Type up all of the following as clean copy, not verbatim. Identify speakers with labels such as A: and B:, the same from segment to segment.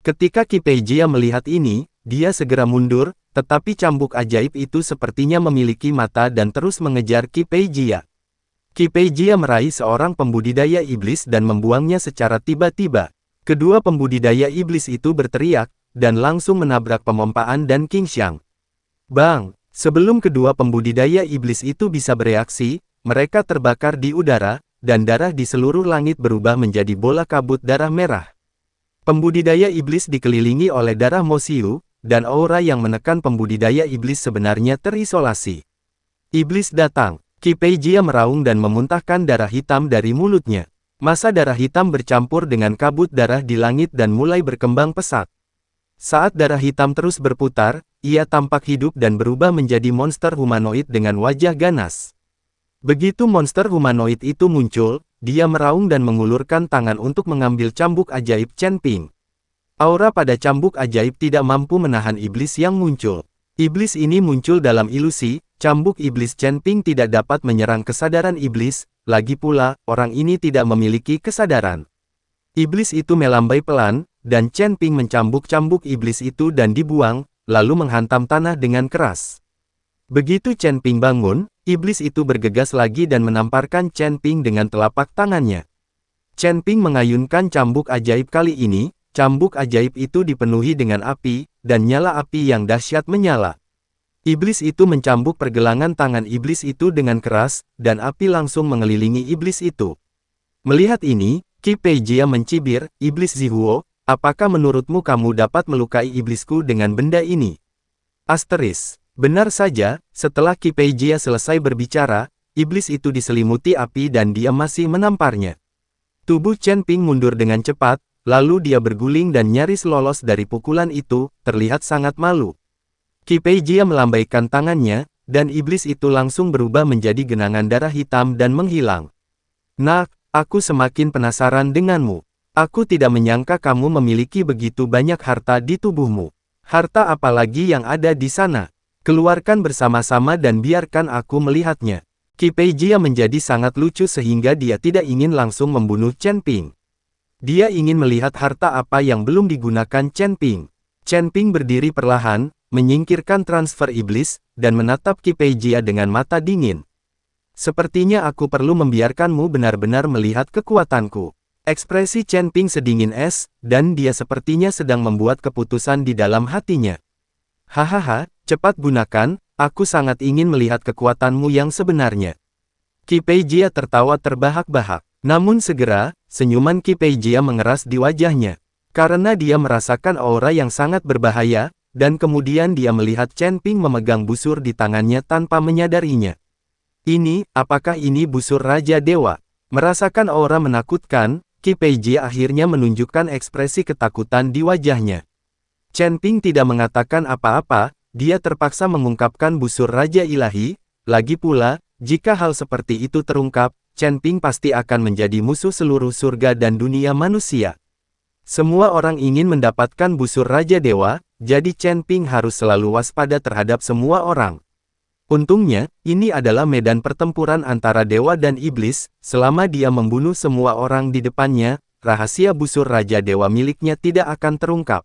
A: Ketika Qi Peijia melihat ini, dia segera mundur, tetapi cambuk ajaib itu sepertinya memiliki mata dan terus mengejar Qi Peijia. Qi Peijia meraih seorang pembudidaya iblis dan membuangnya secara tiba-tiba. Kedua pembudidaya iblis itu berteriak, dan langsung menabrak pemompaan dan Qingxiang. Bang! Sebelum kedua pembudidaya iblis itu bisa bereaksi, mereka terbakar di udara, dan darah di seluruh langit berubah menjadi bola kabut darah merah. Pembudidaya iblis dikelilingi oleh darah Mo Xiu, dan aura yang menekan pembudidaya iblis sebenarnya terisolasi. Iblis datang. Qi Peijia meraung dan memuntahkan darah hitam dari mulutnya. Massa darah hitam bercampur dengan kabut darah di langit dan mulai berkembang pesat. Saat darah hitam terus berputar, ia tampak hidup dan berubah menjadi monster humanoid dengan wajah ganas. Begitu monster humanoid itu muncul, dia meraung dan mengulurkan tangan untuk mengambil cambuk ajaib Chen Ping. Aura pada cambuk ajaib tidak mampu menahan iblis yang muncul. Iblis ini muncul dalam ilusi, cambuk iblis Chen Ping tidak dapat menyerang kesadaran iblis, lagi pula, orang ini tidak memiliki kesadaran. Iblis itu melambai pelan, dan Chen Ping mencambuk cambuk iblis itu dan dibuang, lalu menghantam tanah dengan keras. Begitu Chen Ping bangun, iblis itu bergegas lagi dan menamparkan Chen Ping dengan telapak tangannya. Chen Ping mengayunkan cambuk ajaib kali ini, cambuk ajaib itu dipenuhi dengan api, dan nyala api yang dahsyat menyala. Iblis itu mencambuk pergelangan tangan iblis itu dengan keras, dan api langsung mengelilingi iblis itu. Melihat ini, Qi Peijia mencibir, "Iblis Zihuo, apakah menurutmu kamu dapat melukai iblisku dengan benda ini?" Asteris. Benar saja, setelah Qi Peijia selesai berbicara, iblis itu diselimuti api dan dia masih menamparnya. Tubuh Chen Ping mundur dengan cepat, lalu dia berguling dan nyaris lolos dari pukulan itu, terlihat sangat malu. Qi Peijia melambaikan tangannya, dan iblis itu langsung berubah menjadi genangan darah hitam dan menghilang. "Nak, aku semakin penasaran denganmu. Aku tidak menyangka kamu memiliki begitu banyak harta di tubuhmu. Harta apa lagi yang ada di sana? Keluarkan bersama-sama dan biarkan aku melihatnya." Qi Peijia menjadi sangat lucu sehingga dia tidak ingin langsung membunuh Chen Ping. Dia ingin melihat harta apa yang belum digunakan Chen Ping. Chen Ping berdiri perlahan, menyingkirkan transfer iblis, dan menatap Qi Peijia dengan mata dingin. "Sepertinya aku perlu membiarkanmu benar-benar melihat kekuatanku." Ekspresi Chen Ping sedingin es, dan dia sepertinya sedang membuat keputusan di dalam hatinya. "Hahaha, cepat gunakan, aku sangat ingin melihat kekuatanmu yang sebenarnya." Qi Peijia tertawa terbahak-bahak. Namun segera, senyuman Qi Peijia mengeras di wajahnya. Karena dia merasakan aura yang sangat berbahaya, dan kemudian dia melihat Chen Ping memegang busur di tangannya tanpa menyadarinya. Apakah ini busur Raja Dewa? Merasakan aura menakutkan, Qi Peijia akhirnya menunjukkan ekspresi ketakutan di wajahnya. Chen Ping tidak mengatakan apa-apa, dia terpaksa mengungkapkan busur Raja Ilahi, lagi pula, jika hal seperti itu terungkap, Chen Ping pasti akan menjadi musuh seluruh surga dan dunia manusia. Semua orang ingin mendapatkan busur Raja Dewa, jadi Chen Ping harus selalu waspada terhadap semua orang. Untungnya, ini adalah medan pertempuran antara dewa dan iblis, selama dia membunuh semua orang di depannya, rahasia busur Raja Dewa miliknya tidak akan terungkap.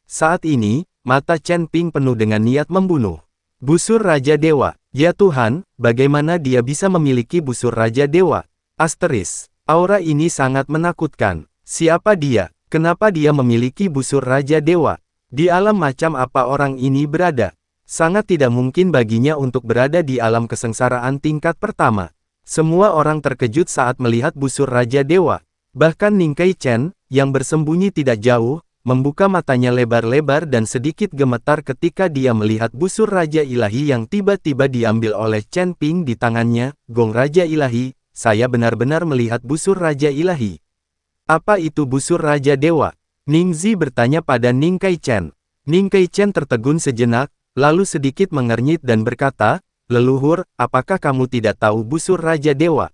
A: Saat ini, mata Chen Ping penuh dengan niat membunuh. Busur Raja Dewa. Ya Tuhan, bagaimana dia bisa memiliki busur Raja Dewa? Asteris. Aura ini sangat menakutkan. Siapa dia? Kenapa dia memiliki busur Raja Dewa? Di alam macam apa orang ini berada? Sangat tidak mungkin baginya untuk berada di alam kesengsaraan tingkat pertama. Semua orang terkejut saat melihat busur Raja Dewa. Bahkan Ning Kai Chen, yang bersembunyi tidak jauh, membuka matanya lebar-lebar dan sedikit gemetar ketika dia melihat busur Raja Ilahi yang tiba-tiba diambil oleh Chen Ping di tangannya. "Gong Raja Ilahi, saya benar-benar melihat busur Raja Ilahi." "Apa itu busur Raja Dewa?" Ning Zi bertanya pada Ning Kai Chen. Ning Kai Chen tertegun sejenak, lalu sedikit mengernyit dan berkata, "Leluhur, apakah kamu tidak tahu busur Raja Dewa?"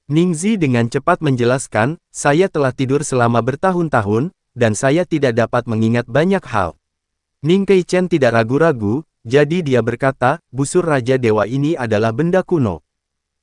A: Ning Zi dengan cepat menjelaskan, "Saya telah tidur selama bertahun-tahun, dan saya tidak dapat mengingat banyak hal." Ning Kai Chen tidak ragu-ragu, jadi dia berkata, "Busur Raja Dewa ini adalah benda kuno.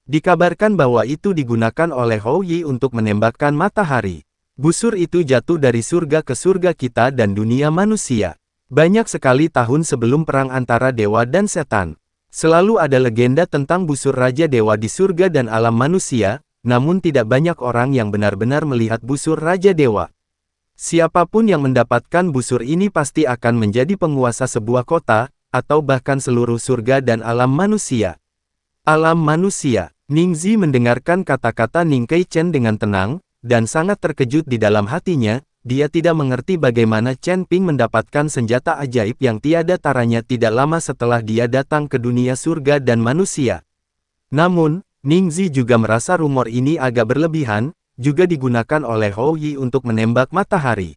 A: Dikabarkan bahwa itu digunakan oleh Hou Yi untuk menembakkan matahari. Busur itu jatuh dari surga ke surga kita dan dunia manusia. Banyak sekali tahun sebelum perang antara dewa dan setan. Selalu ada legenda tentang busur Raja Dewa di surga dan alam manusia, namun tidak banyak orang yang benar-benar melihat busur Raja Dewa. Siapapun yang mendapatkan busur ini pasti akan menjadi penguasa sebuah kota, atau bahkan seluruh surga dan alam manusia. Alam manusia. Ningzi mendengarkan kata-kata Ning Kaichen dengan tenang, dan sangat terkejut di dalam hatinya. Dia tidak mengerti bagaimana Chen Ping mendapatkan senjata ajaib yang tiada taranya tidak lama setelah dia datang ke dunia surga dan manusia. Namun, Ningzi juga merasa rumor ini agak berlebihan, juga digunakan oleh Hou Yi untuk menembak matahari.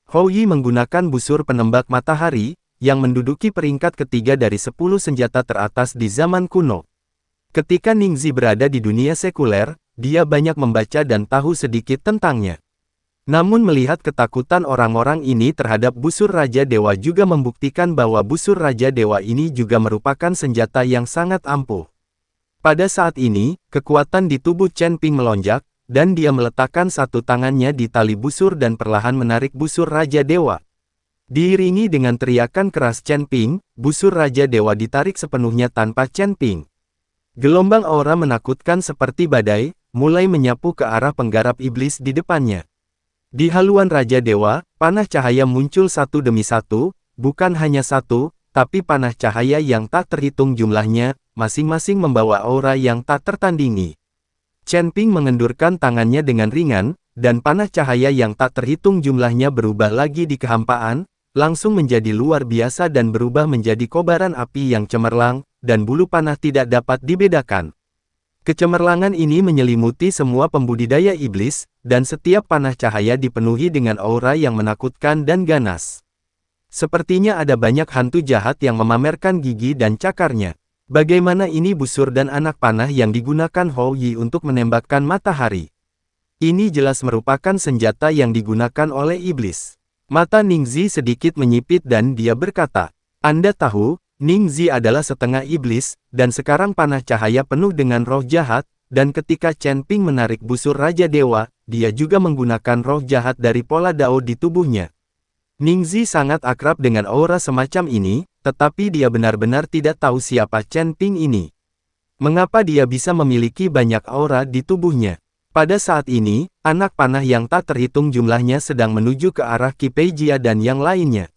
A: Hou Yi menggunakan busur penembak matahari, yang menduduki peringkat ketiga dari 10 senjata teratas di zaman kuno. Ketika Ningzi berada di dunia sekuler, dia banyak membaca dan tahu sedikit tentangnya. Namun melihat ketakutan orang-orang ini terhadap busur Raja Dewa juga membuktikan bahwa busur Raja Dewa ini juga merupakan senjata yang sangat ampuh. Pada saat ini, kekuatan di tubuh Chen Ping melonjak, dan dia meletakkan satu tangannya di tali busur dan perlahan menarik busur Raja Dewa. Diiringi dengan teriakan keras Chen Ping, busur Raja Dewa ditarik sepenuhnya tanpa Chen Ping. Gelombang aura menakutkan seperti badai, mulai menyapu ke arah penggarap iblis di depannya. Di haluan Raja Dewa, panah cahaya muncul satu demi satu, bukan hanya satu, tapi panah cahaya yang tak terhitung jumlahnya, masing-masing membawa aura yang tak tertandingi. Chen Ping mengendurkan tangannya dengan ringan, dan panah cahaya yang tak terhitung jumlahnya berubah lagi di kehampaan, langsung menjadi luar biasa dan berubah menjadi kobaran api yang cemerlang, dan bulu panah tidak dapat dibedakan. Kecemerlangan ini menyelimuti semua pembudidaya iblis, dan setiap panah cahaya dipenuhi dengan aura yang menakutkan dan ganas. Sepertinya ada banyak hantu jahat yang memamerkan gigi dan cakarnya. Bagaimana ini busur dan anak panah yang digunakan Hou Yi untuk menembakkan matahari? Ini jelas merupakan senjata yang digunakan oleh iblis. Mata Ningzi sedikit menyipit dan dia berkata, "Anda tahu, Ningzi adalah setengah iblis, dan sekarang panah cahaya penuh dengan roh jahat, dan ketika Chen Ping menarik busur Raja Dewa, dia juga menggunakan roh jahat dari pola Dao di tubuhnya." Ningzi sangat akrab dengan aura semacam ini, tetapi dia benar-benar tidak tahu siapa Chen Ping ini. Mengapa dia bisa memiliki banyak aura di tubuhnya? Pada saat ini, anak panah yang tak terhitung jumlahnya sedang menuju ke arah Qi Peijia dan yang lainnya.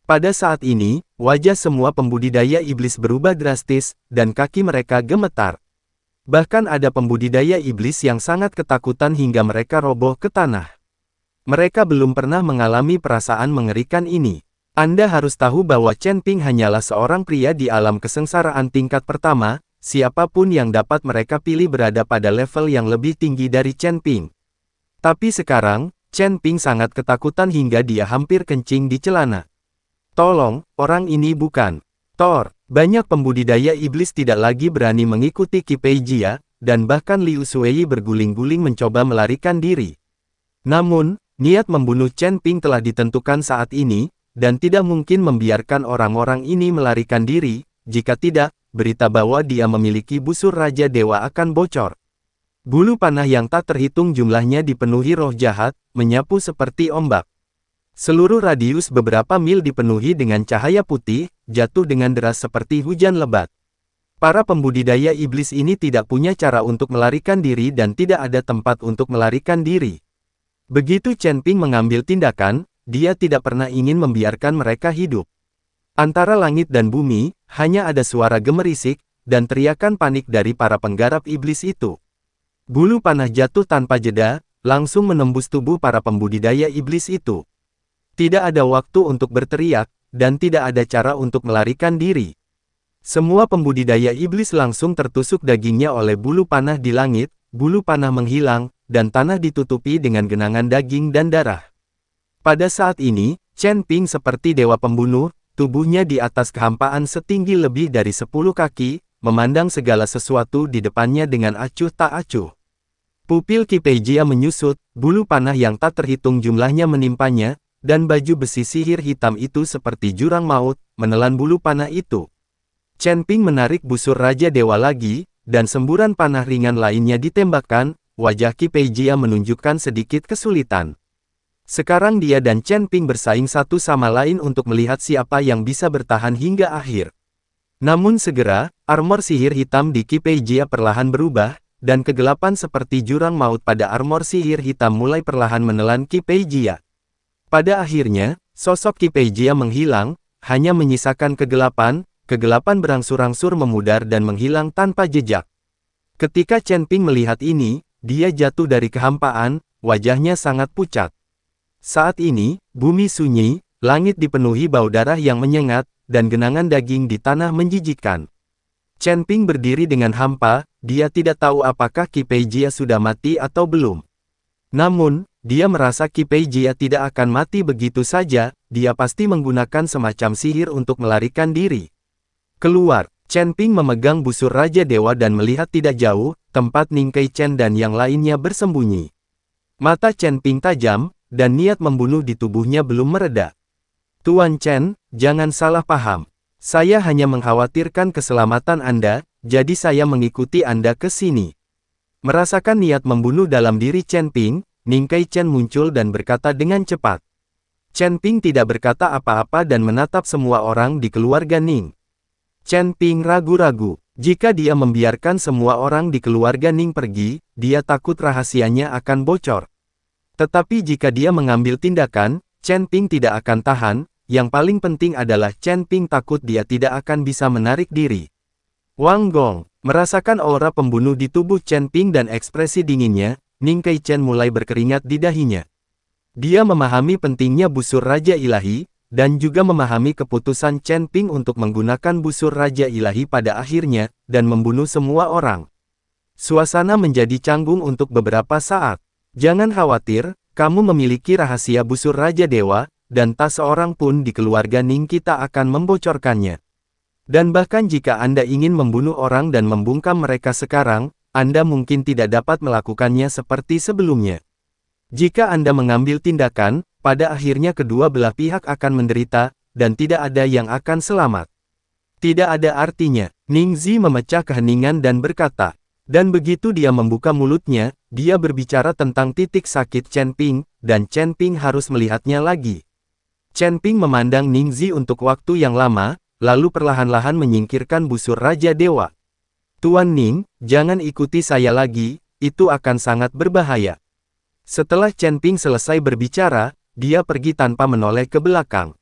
A: Pada saat ini, wajah semua pembudidaya iblis berubah drastis, dan kaki mereka gemetar. Bahkan ada pembudidaya iblis yang sangat ketakutan hingga mereka roboh ke tanah. Mereka belum pernah mengalami perasaan mengerikan ini. Anda harus tahu bahwa Chen Ping hanyalah seorang pria di alam kesengsaraan tingkat pertama, siapapun yang dapat mereka pilih berada pada level yang lebih tinggi dari Chen Ping. Tapi sekarang, Chen Ping sangat ketakutan hingga dia hampir kencing di celana. Tolong, orang ini bukan Thor. Banyak pembudidaya iblis tidak lagi berani mengikuti Qi Peijia, dan bahkan Liu Shuei berguling-guling mencoba melarikan diri. Namun, niat membunuh Chen Ping telah ditentukan saat ini, dan tidak mungkin membiarkan orang-orang ini melarikan diri, jika tidak, berita bahwa dia memiliki busur Raja Dewa akan bocor. Bulu panah yang tak terhitung jumlahnya dipenuhi roh jahat, menyapu seperti ombak. Seluruh radius beberapa mil dipenuhi dengan cahaya putih, jatuh dengan deras seperti hujan lebat. Para pembudidaya iblis ini tidak punya cara untuk melarikan diri dan tidak ada tempat untuk melarikan diri. Begitu Chen Ping mengambil tindakan, dia tidak pernah ingin membiarkan mereka hidup. Antara langit dan bumi, hanya ada suara gemerisik, dan teriakan panik dari para penggarap iblis itu. Bulu panah jatuh tanpa jeda, langsung menembus tubuh para pembudidaya iblis itu. Tidak ada waktu untuk berteriak, dan tidak ada cara untuk melarikan diri. Semua pembudidaya iblis langsung tertusuk dagingnya oleh bulu panah di langit, bulu panah menghilang, dan tanah ditutupi dengan genangan daging dan darah. Pada saat ini, Chen Ping seperti dewa pembunuh, tubuhnya di atas kehampaan setinggi lebih dari 10 kaki, memandang segala sesuatu di depannya dengan acuh tak acuh. Pupil Qi Peijia menyusut, bulu panah yang tak terhitung jumlahnya menimpanya, dan baju besi sihir hitam itu seperti jurang maut, menelan bulu panah itu. Chen Ping menarik busur Raja Dewa lagi, dan semburan panah ringan lainnya ditembakkan, wajah Qi Peijia menunjukkan sedikit kesulitan. Sekarang dia dan Chen Ping bersaing satu sama lain untuk melihat siapa yang bisa bertahan hingga akhir. Namun segera, armor sihir hitam di Qi Peijia perlahan berubah, dan kegelapan seperti jurang maut pada armor sihir hitam mulai perlahan menelan Qi Peijia. Pada akhirnya, sosok Qi Peijia menghilang, hanya menyisakan kegelapan berangsur-angsur memudar dan menghilang tanpa jejak. Ketika Chen Ping melihat ini, dia jatuh dari kehampaan, wajahnya sangat pucat. Saat ini, bumi sunyi, langit dipenuhi bau darah yang menyengat, dan genangan daging di tanah menjijikkan. Chen Ping berdiri dengan hampa, dia tidak tahu apakah Qi Peijia sudah mati atau belum. Namun, dia merasa Qi Peijia tidak akan mati begitu saja, dia pasti menggunakan semacam sihir untuk melarikan diri. Keluar, Chen Ping memegang busur Raja Dewa dan melihat tidak jauh, tempat Ning Keichen dan yang lainnya bersembunyi. Mata Chen Ping tajam, dan niat membunuh di tubuhnya belum mereda. Tuan Chen, jangan salah paham. Saya hanya mengkhawatirkan keselamatan Anda, jadi saya mengikuti Anda ke sini. Merasakan niat membunuh dalam diri Chen Ping, Ning Keichen muncul dan berkata dengan cepat. Chen Ping tidak berkata apa-apa dan menatap semua orang di keluarga Ning. Chen Ping ragu-ragu. Jika dia membiarkan semua orang di keluarga Ning pergi, dia takut rahasianya akan bocor. Tetapi jika dia mengambil tindakan, Chen Ping tidak akan tahan, yang paling penting adalah Chen Ping takut dia tidak akan bisa menarik diri. Wang Gong, merasakan aura pembunuh di tubuh Chen Ping dan ekspresi dinginnya, Ning Keichen mulai berkeringat di dahinya. Dia memahami pentingnya busur Raja Ilahi, dan juga memahami keputusan Chen Ping untuk menggunakan busur Raja Ilahi pada akhirnya, dan membunuh semua orang. Suasana menjadi canggung untuk beberapa saat. Jangan khawatir, kamu memiliki rahasia busur Raja Dewa, dan tak seorang pun di keluarga Ning kita akan membocorkannya. Dan bahkan jika Anda ingin membunuh orang dan membungkam mereka sekarang, Anda mungkin tidak dapat melakukannya seperti sebelumnya. Jika Anda mengambil tindakan, pada akhirnya kedua belah pihak akan menderita, dan tidak ada yang akan selamat. Tidak ada artinya, Ning Zi memecah keheningan dan berkata. Dan begitu dia membuka mulutnya, dia berbicara tentang titik sakit Chen Ping, dan Chen Ping harus melihatnya lagi. Chen Ping memandang Ning Zi untuk waktu yang lama, lalu perlahan-lahan menyingkirkan busur Raja Dewa. Tuan Ning, jangan ikuti saya lagi, itu akan sangat berbahaya. Setelah Chen Ping selesai berbicara, dia pergi tanpa menoleh ke belakang.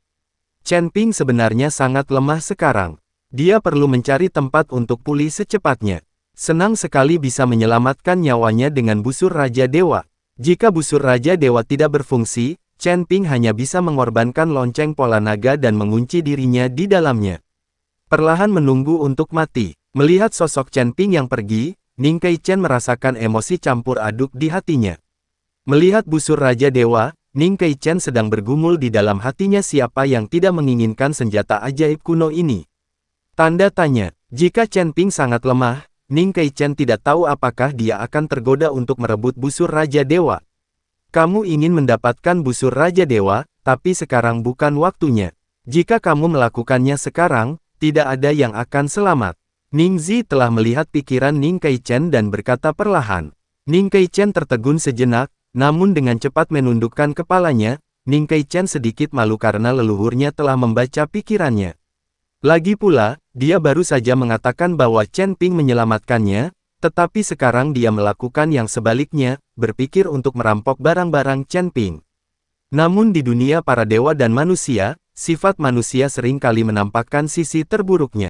A: Chen Ping sebenarnya sangat lemah sekarang. Dia perlu mencari tempat untuk pulih secepatnya. Senang sekali bisa menyelamatkan nyawanya dengan busur Raja Dewa. Jika busur Raja Dewa tidak berfungsi, Chen Ping hanya bisa mengorbankan lonceng pola naga dan mengunci dirinya di dalamnya. Perlahan menunggu untuk mati. Melihat sosok Chen Ping yang pergi, Ning Keichen merasakan emosi campur aduk di hatinya. Melihat busur Raja Dewa, Ning Keichen sedang bergumul di dalam hatinya siapa yang tidak menginginkan senjata ajaib kuno ini. Tanda tanya, jika Chen Ping sangat lemah, Ning Keichen tidak tahu apakah dia akan tergoda untuk merebut busur Raja Dewa. Kamu ingin mendapatkan busur Raja Dewa, tapi sekarang bukan waktunya. Jika kamu melakukannya sekarang, tidak ada yang akan selamat. Ning Zi telah melihat pikiran Ning Keichen dan berkata perlahan. Ning Keichen tertegun sejenak, namun dengan cepat menundukkan kepalanya, Ning Keichen sedikit malu karena leluhurnya telah membaca pikirannya. Lagi pula, dia baru saja mengatakan bahwa Chen Ping menyelamatkannya, tetapi sekarang dia melakukan yang sebaliknya, berpikir untuk merampok barang-barang Chen Ping. Namun di dunia para dewa dan manusia, sifat manusia sering kali menampakkan sisi terburuknya.